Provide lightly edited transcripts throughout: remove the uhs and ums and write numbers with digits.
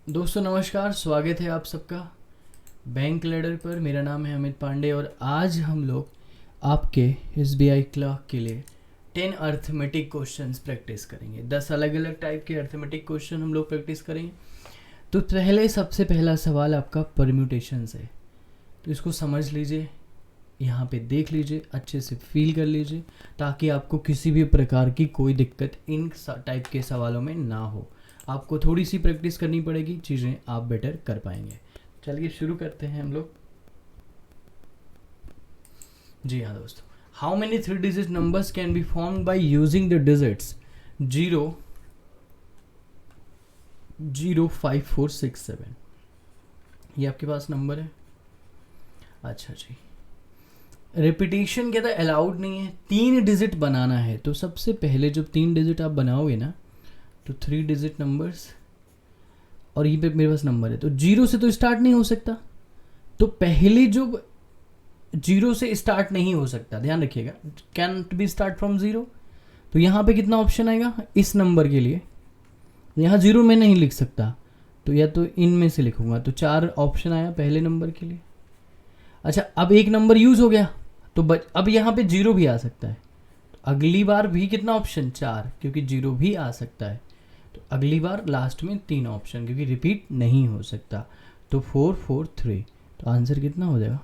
दोस्तों नमस्कार, स्वागत है आप सबका बैंक लैडर पर। मेरा नाम है अमित पांडे और आज हम लोग आपके SBI क्लर्क के लिए 10 अर्थमेटिक क्वेश्चंस प्रैक्टिस करेंगे। 10 अलग अलग टाइप के अर्थमेटिक क्वेश्चन हम लोग प्रैक्टिस करेंगे। तो सबसे पहला सवाल आपका परम्यूटेशन है, तो इसको समझ लीजिए, यहाँ पे देख लीजिए, अच्छे से फील कर लीजिए ताकि आपको किसी भी प्रकार की कोई दिक्कत इन टाइप के सवालों में ना हो। आपको थोड़ी सी प्रैक्टिस करनी पड़ेगी, चीज़ें आप बेटर कर पाएंगे। चलिए शुरू करते हैं हम लोग। जी हाँ दोस्तों, how many 3 digit numbers can be form by using the digits 0 0 5 4 6 7। ये आपके पास नंबर है। अच्छा जी, रिपीटेशन क्या था, अलाउड नहीं है। 3 डिजिट बनाना है तो सबसे पहले जब 3 डिजिट आप बनाओगे ना तो 3 डिजिट नंबर्स, और ये पे मेरे पास नंबर है तो 0 से तो स्टार्ट नहीं हो सकता। तो पहले जो 0 से स्टार्ट नहीं हो सकता, ध्यान रखिएगा, कैन बी स्टार्ट फ्रॉम 0। तो यहाँ पे कितना ऑप्शन आएगा इस नंबर के लिए, यहाँ 0 में नहीं लिख सकता तो या तो इनमें से लिखूंगा, तो 4 ऑप्शन आया पहले नंबर के लिए। अच्छा, अब एक नंबर यूज हो गया तो अब यहाँ पे 0 भी आ सकता है। तो अगली बार भी कितना ऑप्शन, 4, क्योंकि 0 भी आ सकता है। तो अगली बार लास्ट में 3 ऑप्शन, क्योंकि रिपीट नहीं हो सकता। तो 4 4 3, तो आंसर कितना हो जाएगा,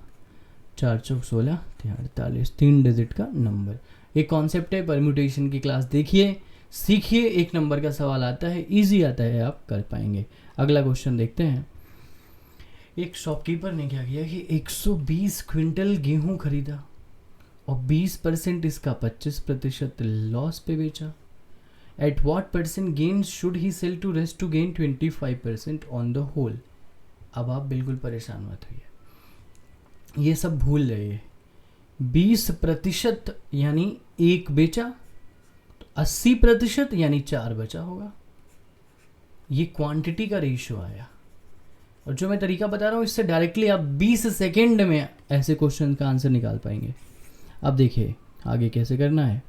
4 चौक 16 48, 3 डिजिट का नंबर। एक कॉन्सेप्ट है, परम्यूटेशन की क्लास देखिए, सीखिए। एक नंबर का सवाल आता है, इजी आता है, आप कर पाएंगे। अगला क्वेश्चन देखते हैं। एक शॉपकीपर ने क्या किया कि 120 क्विंटल गेहूं खरीदा और 20% इसका 25% लॉस पे बेचा। At what % gain should he sell to rest to gain 25% on the whole. अब आप बिल्कुल परेशान मत होइए, ये सब भूल जाइए। 20% यानी 1 बेचा, तो 80% यानी 4 बचा होगा। ये क्वांटिटी का रेशियो आया। और जो मैं तरीका बता रहा हूँ इससे डायरेक्टली आप 20 सेकेंड में ऐसे क्वेश्चन का आंसर निकाल पाएंगे। अब देखिए आगे कैसे करना है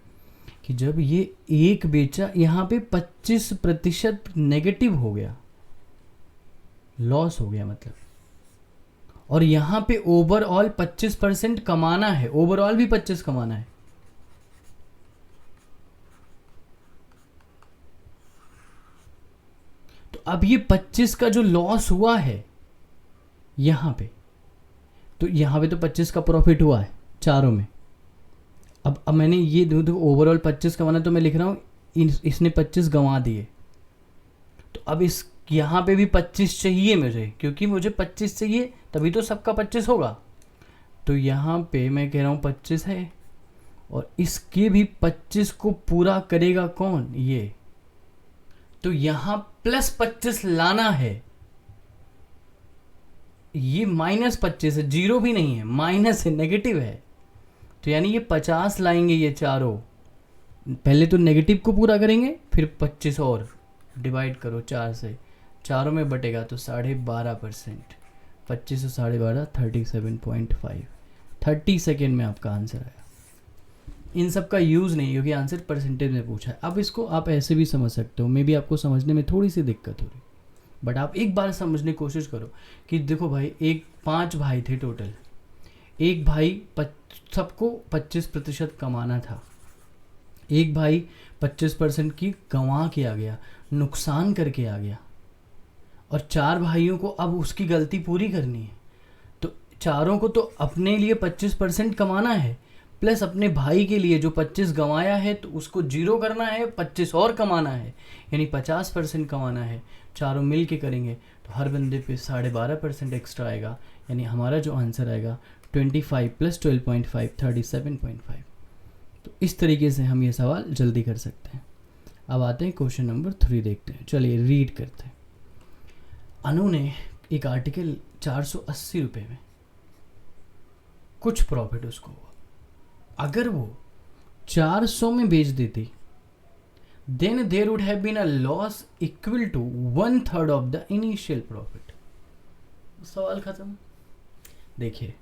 कि जब ये 1 बेचा, यहाँ पे 25% नेगेटिव हो गया, लॉस हो गया मतलब, और यहाँ पे ओवरऑल 25% कमाना है, ओवरऑल भी 25 कमाना है। तो अब ये 25 का जो लॉस हुआ है यहाँ पे, तो यहाँ पे तो 25 का प्रॉफिट हुआ है चारों में। अब मैंने ये देखो ओवरऑल 25 कमाना, तो मैं लिख रहा हूँ इसने 25 गंवा दिए। तो अब इस यहाँ पे भी 25 चाहिए मुझे, क्योंकि मुझे 25 चाहिए तभी तो सबका 25 होगा। तो यहाँ पे मैं कह रहा हूँ 25 है, और इसके भी 25 को पूरा करेगा कौन, ये। तो यहाँ +25 लाना है। ये -25 है, 0 भी नहीं है, माइनस है, नेगेटिव है। तो यानी ये 50 लाएंगे ये चारों। पहले तो नेगेटिव को पूरा करेंगे, फिर 25 और डिवाइड करो 4 से, चारों में बटेगा तो 12.5%। 25 और 12.5 37.5। 30 सेकेंड में आपका आंसर आया। इन सब का यूज़ नहीं, क्योंकि आंसर परसेंटेज में पूछा है। अब इसको आप ऐसे भी समझ सकते हो, मे बी आपको समझने में थोड़ी सी दिक्कत हो रही, बट आप एक बार समझने की कोशिश करो कि देखो भाई, 5 भाई थे टोटल। एक भाई सबको 25% कमाना था, एक भाई 25% की गंवा के आ गया, नुकसान करके आ गया, और 4 भाइयों को अब उसकी गलती पूरी करनी है। तो चारों को तो अपने लिए 25% कमाना है, प्लस अपने भाई के लिए जो 25 गंवाया है तो उसको 0 करना है, 25 और कमाना है, यानी 50% कमाना है। चारों मिल के करेंगे तो हर बंदे पे 12.5% एक्स्ट्रा आएगा, यानी हमारा जो आंसर आएगा 25 + 12.5 37.5। तो इस तरीके से हम ये सवाल जल्दी कर सकते हैं। अब आते हैं क्वेश्चन नंबर 3 देखते हैं। चलिए रीड करते हैं। अनु ने एक आर्टिकल 480 रुपये में, कुछ प्रॉफिट उसको हुआ। अगर वो 400 में बेच देती, then there would have been a loss equal to 1/3 of the initial profit. सवाल खत्म। देखिए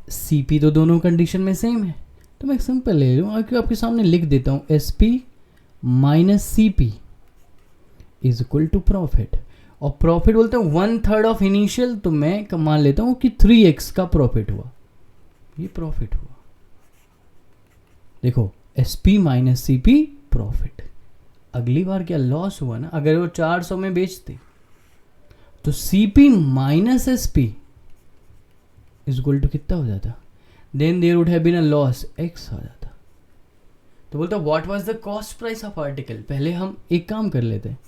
सीपी तो दोनों कंडीशन में सेम है, तो मैं सिंपल ले लूँ, आपके सामने लिख देता हूँ SP - CP is equal to profit. और प्रॉफिट बोलते हैं 1/3 ऑफ इनिशियल, तो मैं मान लेता हूँ कि 3x का प्रॉफिट हुआ, ये प्रॉफिट हुआ। देखो SP माइनस CP प्रॉफिट। अगली बार क्या लॉस हुआ ना, अगर वो 400 में बेचते तो CP minus SP is equal to कितना हो जाता, then there would have been a loss X हो जाता। तो बोलता what was the cost price of article. पहले हम एक काम कर लेते हैं,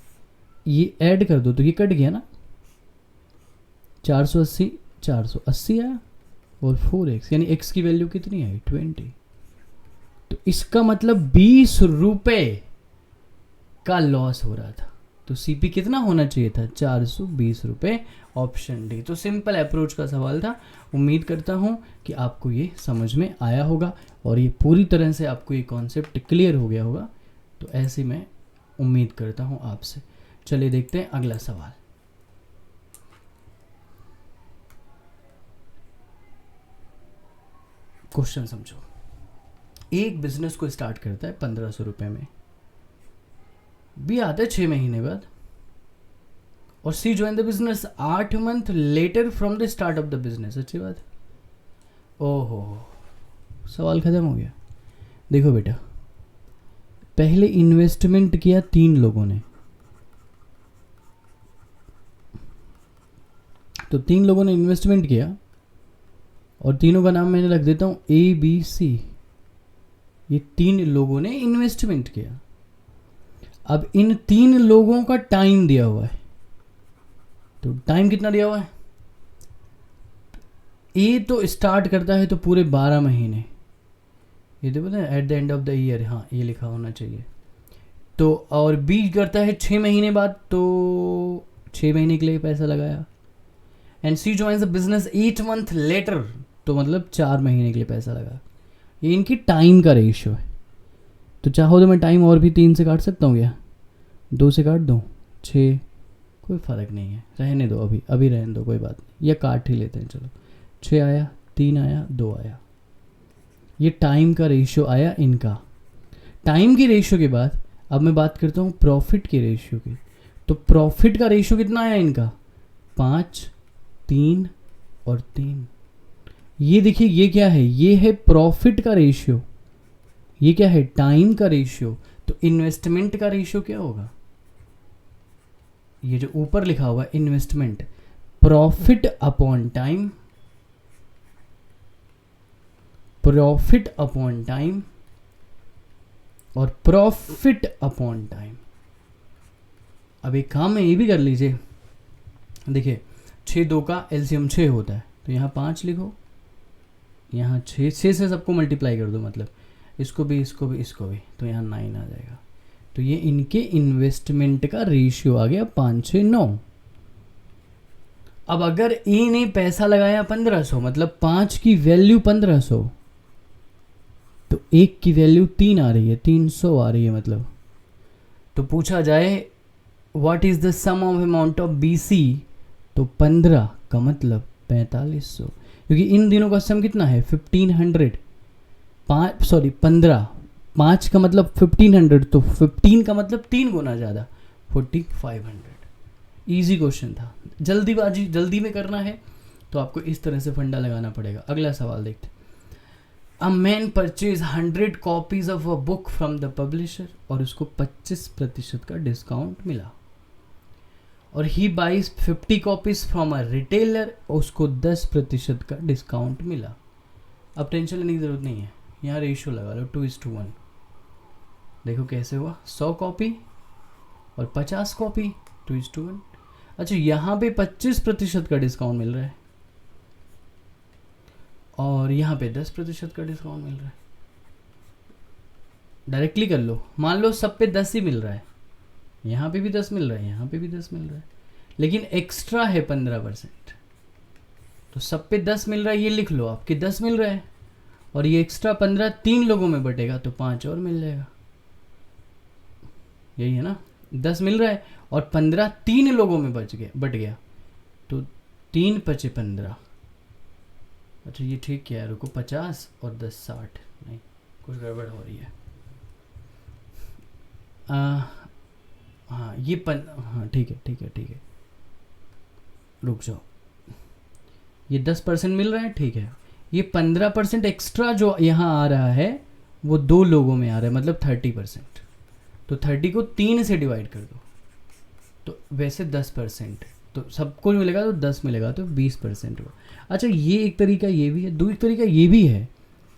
ये ऐड कर दो तो ये कट गया ना, 480 480 आया और 4x, यानी x की वैल्यू कितनी आई 20। तो इसका मतलब 20 रुपए का लॉस हो रहा था। तो CP कितना होना चाहिए था, 420 रुपए, ऑप्शन डी। तो सिंपल अप्रोच का सवाल था। उम्मीद करता हूँ कि आपको ये समझ में आया होगा और ये पूरी तरह से आपको ये कॉन्सेप्ट क्लियर हो गया होगा। तो ऐसे मैं उम्मीद करता हूँ आपसे। चलिए देखते हैं अगला सवाल। क्वेश्चन समझो। एक बिजनेस को स्टार्ट करता है 1500 रुपये में, बी आता है 6 महीने बाद, और she join the business 8 month later from the start of the business. अच्छी बात। ओहो, सवाल खत्म हो गया। देखो बेटा, पहले इन्वेस्टमेंट किया 3 लोगों ने, तो 3 लोगों ने इन्वेस्टमेंट किया और तीनों का नाम मैंने रख देता हूं ABC। ये 3 लोगों ने इन्वेस्टमेंट किया। अब इन 3 लोगों का टाइम दिया हुआ है, तो टाइम कितना दिया हुआ है, ए तो स्टार्ट करता है तो पूरे 12 महीने, ये तो पता है at the end of the year, हाँ ये लिखा होना चाहिए। तो और बी करता है 6 महीने बाद, तो 6 महीने के लिए पैसा लगाया। And C joins the business 8 month later, तो मतलब 4 महीने के लिए पैसा लगा। ये इनकी टाइम का रेशियो है। तो चाहो तो मैं टाइम और भी 3 से काट सकता हूँ क्या, 2 से काट दूँ, 6, कोई फ़र्क नहीं है, रहने दो, अभी रहने दो, कोई बात नहीं, या काट ही लेते हैं। चलो 6 आया, 3 आया, 2 आया, ये टाइम का रेशियो आया इनका। टाइम की रेशियो के बाद अब मैं बात करता हूँ प्रॉफिट के रेशियो की। तो प्रॉफिट का रेशियो कितना आया इनका, 5, 3 और 3। ये देखिए, ये क्या है, ये है प्रॉफिट का रेशियो, ये क्या है, टाइम का रेशियो। तो इन्वेस्टमेंट का रेशियो क्या होगा, ये जो ऊपर लिखा हुआ है investment, profit upon time, profit upon time और प्रॉफिट अपॉन टाइम। अब एक काम है, ये भी कर लीजिए। देखिए 6 2 का एलसीएम 6 होता है, तो यहाँ 5 लिखो, यहाँ 6 से सबको मल्टीप्लाई कर दो, मतलब इसको भी इसको भी इसको भी, तो यहाँ 9 आ जाएगा। तो ये इनके इन्वेस्टमेंट का रेशियो आ गया 5 6 9। अब अगर ए ने पैसा लगाया 1500, मतलब 5 की वैल्यू 1500, तो 1 की वैल्यू 3 आ रही है, 300 आ रही है मतलब। तो पूछा जाए what is the sum of amount of BC, तो 15 का मतलब 4500, क्योंकि इन दिनों का सम कितना है 1500, 15, 5 का मतलब 1500, तो 15 का मतलब 3 गुना ज़्यादा 4500। इजी क्वेश्चन था, जल्दी में करना है तो आपको इस तरह से फंडा लगाना पड़ेगा। अगला सवाल देखते। A man purchase 100 copies of a book from the publisher, और उसको 25% का डिस्काउंट मिला। और he buys 50 copies from a retailer, उसको 10% का डिस्काउंट मिला। अब टेंशन लेने की ज़रूरत नहीं है, यहाँ रेशियो लगा लो 2:1। देखो कैसे हुआ, 100 कॉपी और 50 कॉपी, 2:1। अच्छा, यहाँ पे 25% का डिस्काउंट मिल रहा है और यहाँ पे 10% का डिस्काउंट मिल रहा है। डायरेक्टली कर लो, मान लो सब पे 10 ही मिल रहा है, यहाँ पे भी 10 मिल रहा है, यहाँ पे भी 10 मिल रहा है, लेकिन एक्स्ट्रा है 15%। तो सब पे 10 मिल रहा है, ये लिख लो आपके 10 मिल रहा है, और ये एक्स्ट्रा 15 3 लोगों में बटेगा तो 5 और मिल जाएगा। यही है ना, 10 मिल रहा है और 15 3 लोगों में बट गया, तो 3 5 15। अच्छा ये ठीक क्या है, रुको, 50 और 10 60, नहीं कुछ गड़बड़ हो रही है। हाँ ये हाँ ठीक है। रुक जाओ, ये 10% मिल रहा है, ठीक है। ये 15% एक्स्ट्रा जो यहाँ आ रहा है वो 2 लोगों में आ रहा है, मतलब 30%। तो 30 को 3 से डिवाइड कर दो, तो वैसे 10%, तो सबको मिलेगा तो 10 मिलेगा, तो 20% हुआ। अच्छा, ये एक तरीका ये भी है, दो एक तरीका ये भी है,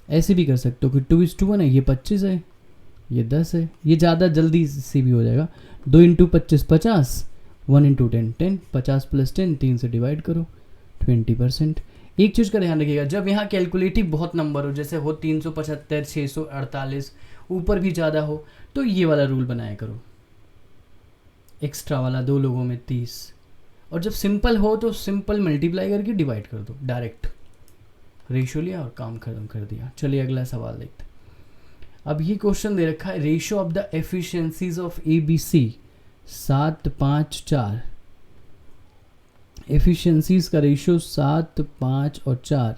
ऐसे भी कर सकते हो कि 2:1 है, ये 25 है, ये 10 है, ये ज़्यादा जल्दी से भी हो जाएगा। 2 × 25 50, 1 × 10 10, 50 + 10 3 से डिवाइड करो, 20%। एक चीज़ का ध्यान रखिएगा, जब यहाँ कैलकुलेटिव बहुत नंबर हो, जैसे हो 375, 648, ऊपर भी ज़्यादा हो, तो ये वाला रूल बनाया करो, एक्स्ट्रा वाला, 2 लोगों में 30। और जब सिंपल हो तो सिंपल मल्टीप्लाई करके डिवाइड कर दो, डायरेक्ट रेशियो लिया और काम खत्म कर दिया। चलिए अगला सवाल देखते हैं। अब ये क्वेश्चन दे रखा है, ratio of the efficiencies of ABC 7 5 4। Efficiencies का रेशियो 7 5 और 4।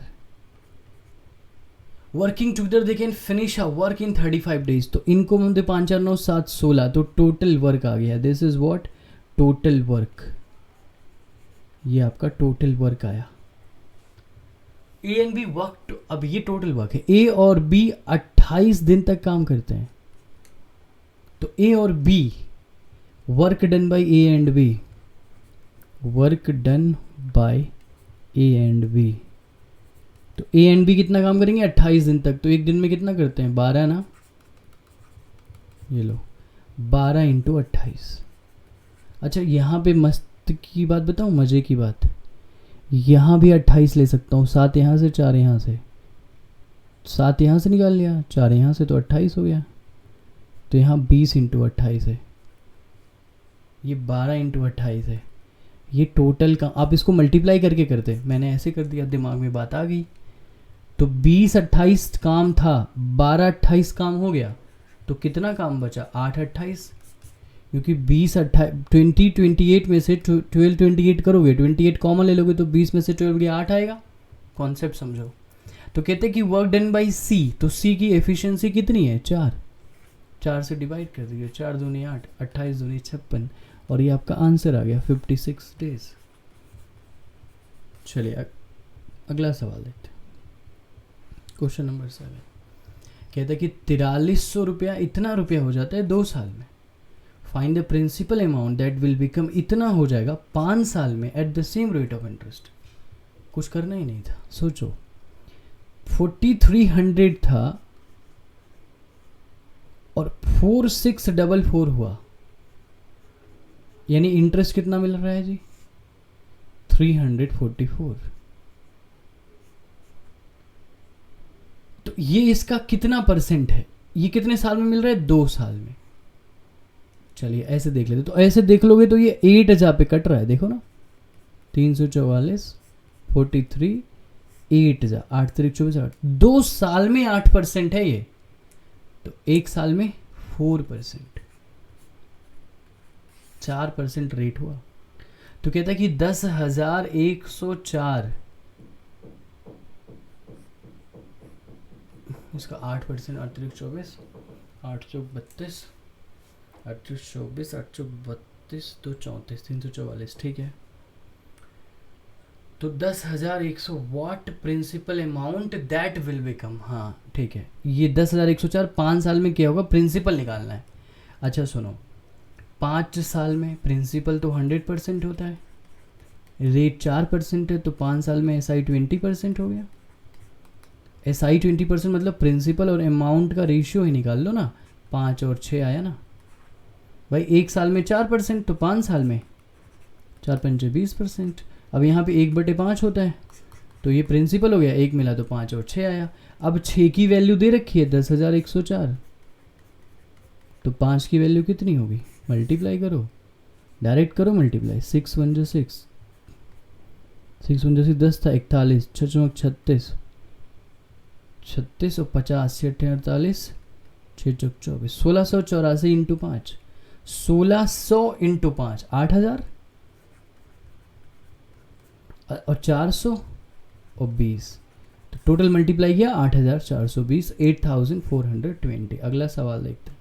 Working together they can finish a work in 35 days. तो इनको हम दे 5 4 9 7 16, तो टोटल वर्क आ गया। This is what total work, ये आपका टोटल वर्क आया। ए एंड बी वर्क, अब ये टोटल वर्क है। ए और बी 28 दिन तक काम करते हैं, तो ए और B work done by A and B, work done by A and B. तो ए एंड बी कितना काम करेंगे 28 दिन तक, तो एक दिन में कितना करते हैं 12 ना, ये लो 12 × 28। अच्छा, यहाँ पे मस्त की बात बताऊँ, मज़े की बात, यहाँ भी 28 ले सकता हूँ, 7 यहाँ से 4 यहाँ से, 7 यहाँ से निकाल लिया, 4 यहाँ से, तो 28 हो गया। तो यहाँ 20 × 28 है, ये 12 × 28 है, ये टोटल का। आप इसको मल्टीप्लाई करके करते, मैंने ऐसे कर दिया, दिमाग में बात आ गई। तो 20 28 काम था, 12 28 काम हो गया, तो कितना काम बचा 8 28, क्योंकि 20 28 में से 12 28 करोगे, 28 कॉमन ले लोगे, तो 20 में से 12 गया 8 आएगा। कॉन्सेप्ट समझो। तो कहते हैं कि वर्क डन बाय सी, तो सी की एफिशिएंसी कितनी है 4, 4 से डिवाइड कर दीजिए, 4 दूनी 8, 28 दूनी 56, और ये आपका आंसर आ गया 56 डेज। चलिए अगला सवाल देखते हैं, क्वेश्चन नंबर 7। कहता है कि 4300 रुपया, इतना रुपया हो जाता है 2 साल में। Find the principal amount that will become, इतना हो जाएगा 5 साल में at the same rate of interest. कुछ करना ही नहीं था, सोचो 4300 था और 4644 हुआ, यानी इंटरेस्ट कितना मिल रहा है जी 344। तो ये इसका कितना परसेंट है, ये कितने साल में मिल रहा है 2 साल में। चलिए ऐसे देख लेते, तो ऐसे देख लोगे तो ये 8 पे कट रहा है, देखो ना 344 43 8 8 3 24 8, 2 साल में 8% है ये, तो 1 साल में 4%, 4% रेट हुआ। तो कहता है कि 10,104, इसका 8%, 8 3 24, 8 चौक 32, 8 24, 8 चौक 32, 2 34, 344, ठीक है। तो 10,100 what principal amount that will become, हाँ ठीक है, ये 10,104 5 साल में क्या होगा, प्रिंसिपल निकालना है। अच्छा सुनो, 5 साल में प्रिंसिपल तो 100% होता है, रेट 4% है, तो 5 साल में SI 20% हो गया। SI 20% मतलब प्रिंसिपल और अमाउंट का रेशियो ही निकाल लो ना, 5 और 6 आया ना भाई। 1 साल में 4%, तो 5 साल में 4 5 20%। अब यहाँ पे 1/5 होता है, तो ये प्रिंसिपल हो गया, 1 मिला तो 5 और 6 आया। अब 6 की वैल्यू दे रखी है 10,104, तो 5 की वैल्यू कितनी होगी, मल्टीप्लाई करो, डायरेक्ट करो मल्टीप्लाई, 6 1 6, 6 1 10 था, 41 6 36, 36 और 50 6 48, 6 24, 1684 × 5, 1600 × 5 8000 और 400 और 20, तो टोटल मल्टीप्लाई किया 8420, 8420। अगला सवाल देखते हैं,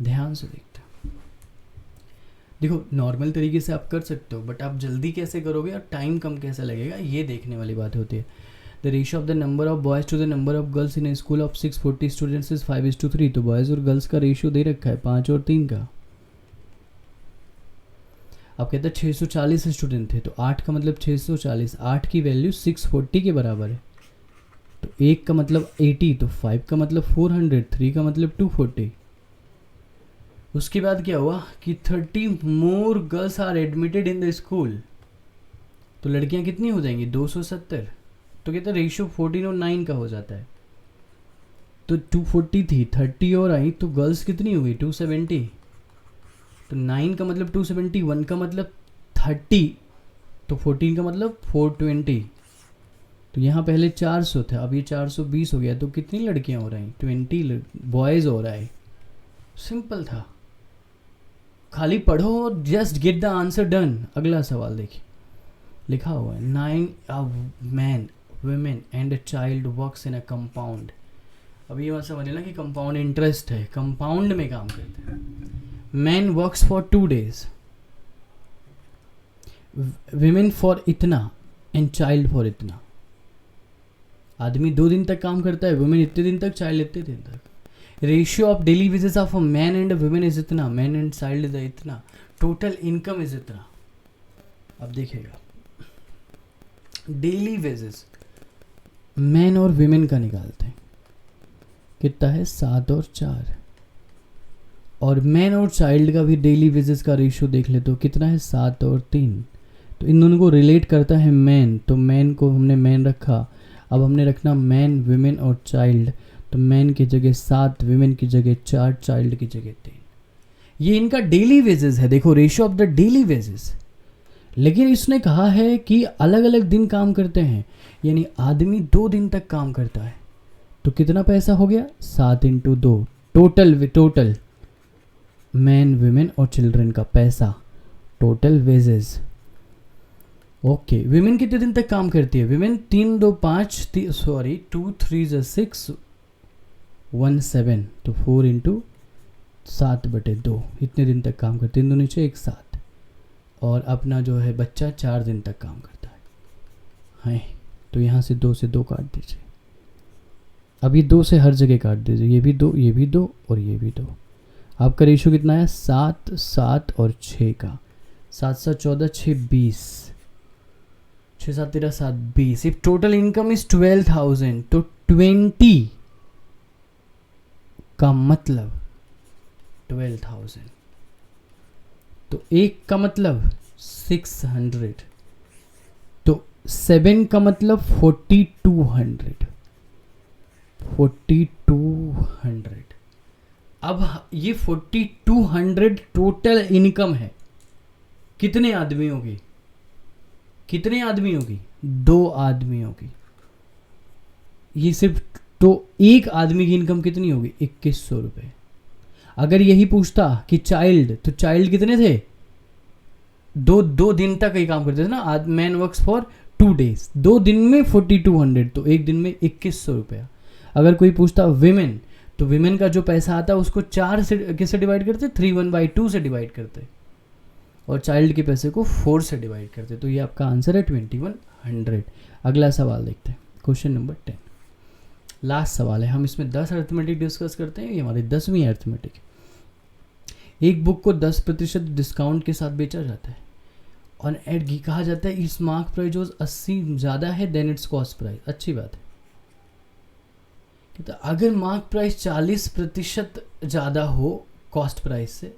ध्यान से देखते हैं। देखो नॉर्मल तरीके से आप कर सकते हो, बट आप जल्दी कैसे करोगे और टाइम कम कैसे लगेगा, ये देखने वाली बात होती है। The ratio of the number of boys to the number of girls in a school of 640 students is 5:3। तो बॉयज़ और गर्ल्स का रेशियो दे रखा है 5 और 3 का। अब कहते हैं 640 स्टूडेंट थे, तो 8 का मतलब 640, 8 की वैल्यू 640 के बराबर है। तो 1 का मतलब 80, तो 5 का मतलब 400, 3 का मतलब 240। उसके बाद क्या हुआ कि 30 more girls are admitted in the school, तो लड़कियां कितनी हो जाएंगी 270। तो कहते हैं रेशियो 14 और 9 का हो जाता है। तो 240 थी, 30 और आई, तो गर्ल्स कितनी हुई 270। तो 9 का मतलब 270, 1 का मतलब 30, तो 14 का मतलब 420। तो यहाँ पहले 400 था, अब ये 420 हो गया। तो कितनी लड़कियां हो रही, 20 बॉयज़ हो रहा है। सिंपल था, खाली पढ़ो, just get the answer done. अगला सवाल देखिए, लिखा हुआ है 9 man women and a child works in a compound। अब ये बात समझ लेना कि कंपाउंड इंटरेस्ट है, कंपाउंड में काम करते हैं। Man works for 2 days, women for इतना एंड चाइल्ड फॉर इतना। आदमी 2 दिन तक काम करता है, वुमेन इतने दिन तक, चाइल्ड इतने दिन तक। Ratio of daily wages of a man and a women is इतना, मैन एंड चाइल्ड इज इतना, टोटल इनकम इज इतना। अब देखिएगा डेली वेजेस मैन और वुमेन का निकालते हैं, कितना है 7 और 4। और मैन और चाइल्ड का भी डेली वेजेस का रेशियो देख ले तो कितना है 7 और 3। तो इन दोनों को रिलेट करता है मैन, तो मैन को हमने मैन रखा। अब हमने रखना मैन वुमेन और चाइल्ड, तो मैन की जगह 7, वुमेन की जगह 4, चाइल्ड की जगह 3। ये इनका डेली वेजेस है, देखो ratio of the daily wages. लेकिन इसने कहा है कि अलग अलग दिन काम करते हैं, यानी आदमी 2 दिन तक काम करता है। तो कितना पैसा हो गया 7 × 2, टोटल मैन वुमेन और चिल्ड्रन का पैसा, टोटल वेजेस। ओके, विमेन कितने दिन तक काम करती है? विमेन 3 2 5 2 3 6 1 7, तो 4 × 7/2 इतने दिन तक काम करती है, दोनों नीचे एक साथ। और अपना जो है बच्चा 4 दिन तक काम करता है। तो यहाँ से 2 से 2 काट दीजिए। अब ये 2 से हर जगह काट दीजिए, ये भी 2, ये भी 2 और ये भी 2। आपका रेशियो कितना है 7 7 और 6 का। 7 7 14 6 20, 6 7 13 7 20। इफ टोटल इनकम इज 12,000, तो 20 का मतलब 12,000, तो 1 का मतलब 600, तो 7 का मतलब 4200। अब ये 4200 टोटल इनकम है कितने आदमियों की? कितने आदमियों की? 2 आदमियों की। ये सिर्फ, तो एक आदमी की इनकम कितनी होगी 2100 रुपये। अगर यही पूछता कि चाइल्ड, तो चाइल्ड कितने थे? 2 दिन तक ही काम करते थे ना। मैन वर्क्स फॉर 2 days, 2 दिन में 4200, तो एक दिन में 2100 रुपया। अगर कोई पूछता विमेन, तो विमेन का जो पैसा आता है उसको 4 से किससे डिवाइड करते? 3/1/2 से डिवाइड करते, और चाइल्ड के पैसे को 4 से डिवाइड करते। तो ये आपका आंसर है 2100। अगला सवाल देखते हैं, क्वेश्चन नंबर 10। लास्ट सवाल है, हम इसमें 10 अर्थमेटिक डिस्कस करते हैं, ये हमारी 10वीं अर्थमेटिक। एक बुक को 10% डिस्काउंट के साथ बेचा जाता है और एड कहा जाता है इस मार्क प्राइस जो 80 ज़्यादा है देन इट्स कॉस्ट प्राइस। अच्छी बात है। तो अगर मार्क प्राइस 40% ज़्यादा हो कॉस्ट प्राइस से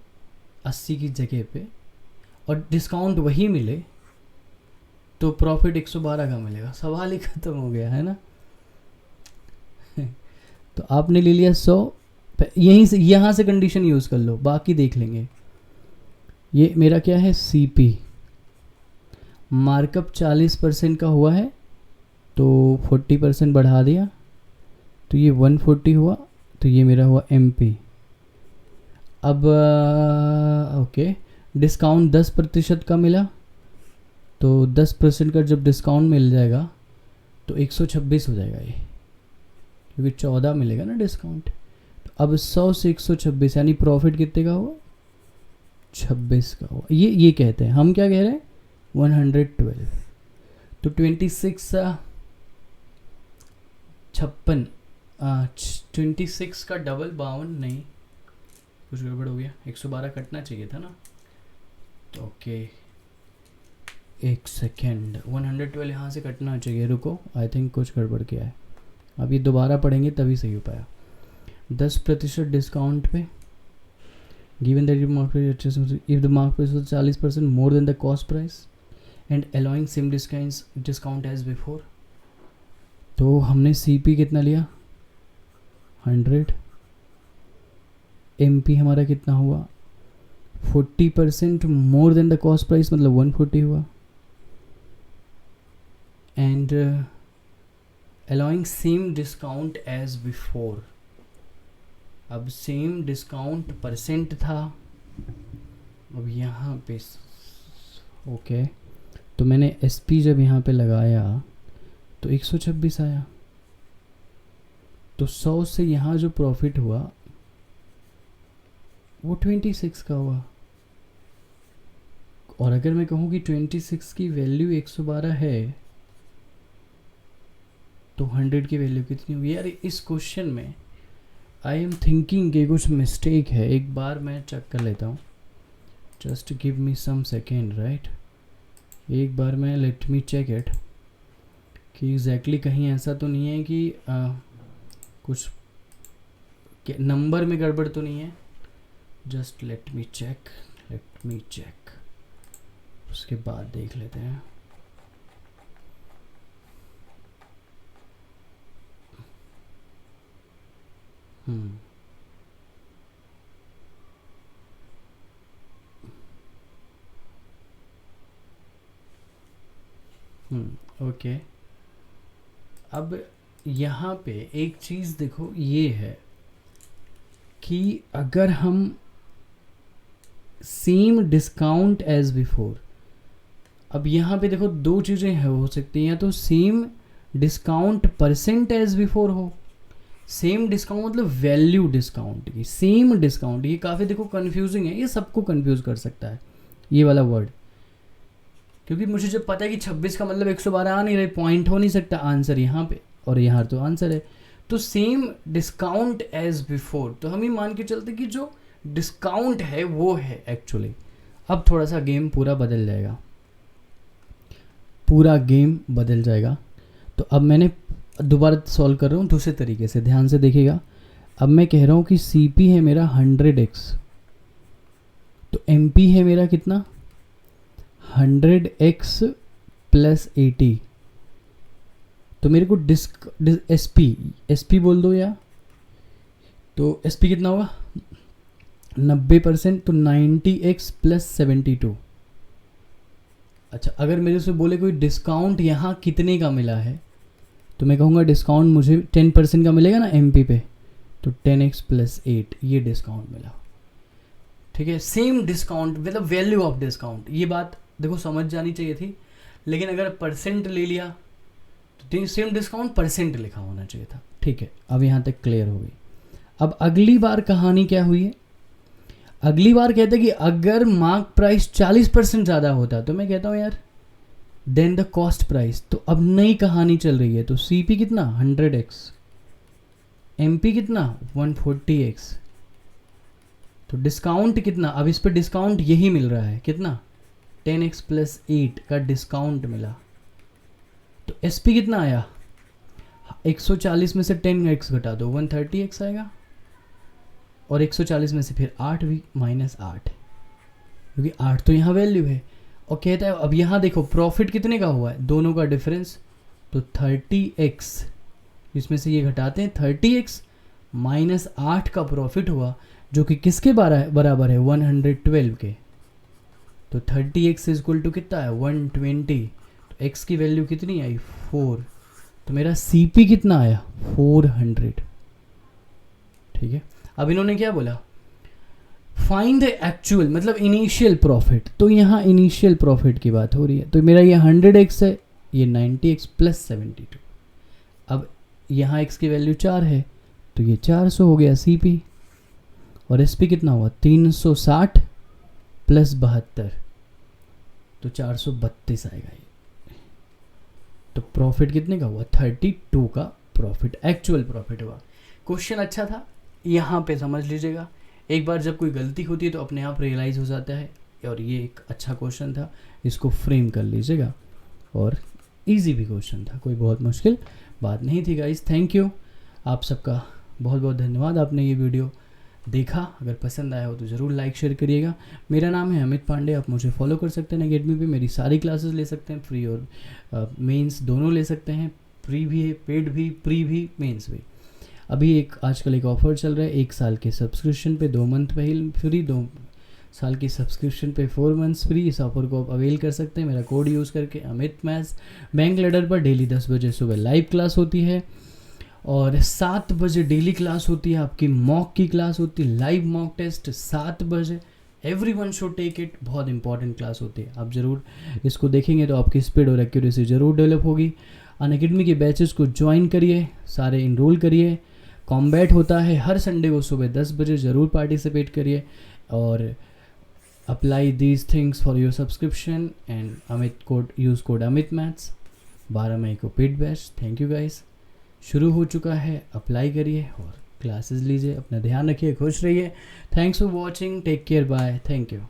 80 की जगह पे, और डिस्काउंट वही मिले, तो प्रॉफिट 112 का मिलेगा। सवाल ही ख़त्म हो गया है ना। तो आपने ले लिया 100, यहीं से, यहाँ से कंडीशन यूज़ कर लो, बाकी देख लेंगे। ये मेरा क्या है CP, मार्कअप 40% का हुआ है, तो 40% बढ़ा दिया, तो ये 140 हुआ, तो ये मेरा हुआ MP। अब ओके, डिस्काउंट 10% का मिला, तो 10% का जब डिस्काउंट मिल जाएगा तो 126 हो जाएगा ये, क्योंकि 14 मिलेगा ना डिस्काउंट। तो अब 100 से 126 यानी प्रॉफिट कितने का हुआ 26 का हुआ, ये कहते हैं, हम क्या कह रहे हैं 112। तो 26 56 26 का डबल 52 नहीं, कुछ गड़बड़ हो गया, 112 कटना चाहिए था ना। तो ओके एक सेकेंड, 112 यहाँ से कटना चाहिए, रुको आई थिंक कुछ गड़बड़ किया है, अब ये दोबारा पढ़ेंगे तभी सही हो पाया। 10% डिस्काउंट पे, given that if the market price was 40% more than the cost price and allowing same discount as before, तो हमने CP कितना लिया 100, MP हमारा कितना हुआ 40% more than the cost price मतलब 140 हुआ, and allowing same discount as before, अब सेम डिस्काउंट परसेंट था, अब यहाँ पे ओके, तो मैंने SP जब यहाँ पे लगाया तो 126 आया, तो 100 से यहाँ जो प्रॉफिट हुआ वो 26 का हुआ। और अगर मैं कहूँ कि 26 की वैल्यू 112 है तो 100 की वैल्यू कितनी हुई यार? इस क्वेश्चन में आई एम थिंकिंग कि कुछ मिस्टेक है, एक बार मैं चेक कर लेता हूँ, जस्ट गिव मी सम सेकेंड राइट, एक बार मैं लेट मी चेक इट कि एग्जैक्टली कहीं ऐसा तो नहीं है कि कुछ नंबर में गड़बड़ तो नहीं है, जस्ट लेट मी चेक, उसके बाद देख लेते हैं। ओके, अब यहाँ पे एक चीज़ देखो, ये है कि अगर हम सेम डिस्काउंट एज बिफोर, अब यहाँ पे देखो दो चीज़ें हैं हो सकती हैं, या तो same discount percent as before हो, सेम डिस्काउंट मतलब वैल्यू डिस्काउंट की, सेम डिस्काउंट, ये काफ़ी देखो कंफ्यूजिंग है, ये सबको कंफ्यूज कर सकता है ये वाला वर्ड, क्योंकि मुझे जब पता है कि 26 का मतलब 112 आ नहीं रहे, पॉइंट हो नहीं सकता आंसर यहाँ पे, और यहाँ तो आंसर है, तो सेम डिस्काउंट एज बिफोर, तो हम ही मान के चलते कि जो डिस्काउंट है वो है एक्चुअली। अब थोड़ा सा गेम पूरा बदल जाएगा, पूरा गेम बदल जाएगा। तो अब मैंने दोबारा सॉल्व कर रहा हूँ दूसरे तरीके से, ध्यान से देखिएगा। अब मैं कह रहा हूँ कि CP है मेरा 100x, तो MP है मेरा कितना 100x प्लस 80, तो मेरे को SP बोल दो या, तो SP कितना होगा 90%, तो 90x प्लस 72। अच्छा, अगर मेरे से बोले कोई डिस्काउंट यहाँ कितने का मिला है, तो मैं कहूँगा डिस्काउंट मुझे 10% का मिलेगा ना MP पे, तो 10x प्लस 8 ये डिस्काउंट मिला। ठीक है, सेम डिस्काउंट मतलब वैल्यू ऑफ डिस्काउंट, ये बात देखो समझ जानी चाहिए थी, लेकिन अगर परसेंट ले लिया तो सेम डिस्काउंट परसेंट लिखा होना चाहिए था। ठीक है, अब यहाँ तक क्लियर हो गई। अब अगली बार कहानी क्या हुई है, अगली बार कहते हैं कि अगर मार्क प्राइस 40% ज़्यादा होता, तो मैं कहता हूँ यार देन द कॉस्ट प्राइस, तो अब नई कहानी चल रही है, तो CP कितना 100x, MP कितना 140x, तो डिस्काउंट कितना, अब इस पर डिस्काउंट यही मिल रहा है कितना 10x प्लस 8 का डिस्काउंट मिला, तो SP कितना आया 140 में से 10x घटा दो 130x आएगा, और 140 में से फिर 8 भी -8, क्योंकि 8 तो यहाँ वैल्यू है। और कहता है अब यहाँ देखो प्रॉफिट कितने का हुआ है, दोनों का डिफरेंस, तो 30x, इसमें से ये घटाते हैं 30x माइनस 8 का प्रॉफिट हुआ, जो कि किसके बराबर है 112 के, तो 30x इज इक्वल टू कितना है 120, तो x की वैल्यू कितनी आई 4, तो मेरा CP कितना आया 400। ठीक है, अब इन्होंने क्या बोला फाइंड द एक्चुअल मतलब इनिशियल प्रॉफिट, तो यहाँ इनिशियल प्रॉफिट की बात हो रही है, तो मेरा ये 100x है, ये 90x प्लस 72, अब यहाँ x की वैल्यू 4 है, तो ये 400 हो गया CP, और SP कितना हुआ 360 प्लस 72, तो 432 आएगा ये। तो प्रॉफिट कितने का हुआ? 32 का प्रॉफिट, एक्चुअल प्रॉफिट हुआ। क्वेश्चन अच्छा था, यहाँ पे समझ लीजिएगा। एक बार जब कोई गलती होती है तो अपने आप रियलाइज़ हो जाता है, और ये एक अच्छा क्वेश्चन था, इसको फ्रेम कर लीजिएगा। और इजी भी क्वेश्चन था, कोई बहुत मुश्किल बात नहीं थी गाइस। थैंक यू, आप सबका बहुत बहुत धन्यवाद, आपने ये वीडियो देखा। अगर पसंद आया हो तो ज़रूर लाइक शेयर करिएगा। मेरा नाम है अमित पांडे, आप मुझे फॉलो कर सकते हैं अकेडमी पे। मेरी सारी क्लासेस ले सकते हैं, फ्री और मेंस दोनों ले सकते हैं। फ्री भी है, पेड भी, प्री भी, मेंस भी। अभी एक आजकल एक ऑफ़र चल रहा है, 1 साल के सब्सक्रिप्शन पे 2 मंथ फ्री, 2 साल की सब्सक्रिप्शन पे 4 मंथ्स फ्री। इस ऑफर को आप अवेल कर सकते हैं मेरा कोड यूज़ करके, अमित मैथ्स। बैंक लैडर पर डेली 10 बजे सुबह लाइव क्लास होती है, और 7 बजे डेली क्लास होती है आपकी, मॉक की क्लास होती है, लाइव मॉक टेस्ट 7 बजे। एवरीवन शुड टेक इट, बहुत इंपॉर्टेंट क्लास होती है। आप ज़रूर इसको देखेंगे तो आपकी स्पीड और एक्यूरेसी ज़रूर डेवलप होगी। अनअकैडमी के बैचेस को ज्वाइन करिए, सारे इनरोल करिए। कॉम्बैट होता है हर संडे को सुबह 10 बजे, ज़रूर पार्टिसिपेट करिए। और apply these things for your subscription and use code Amit maths. 12 मई को paid batch. Thank you guys, शुरू हो चुका है, अप्लाई करिए और क्लासेस लीजिए। अपना ध्यान रखिए, खुश रहिए। Thanks for watching, take care, bye, thank you.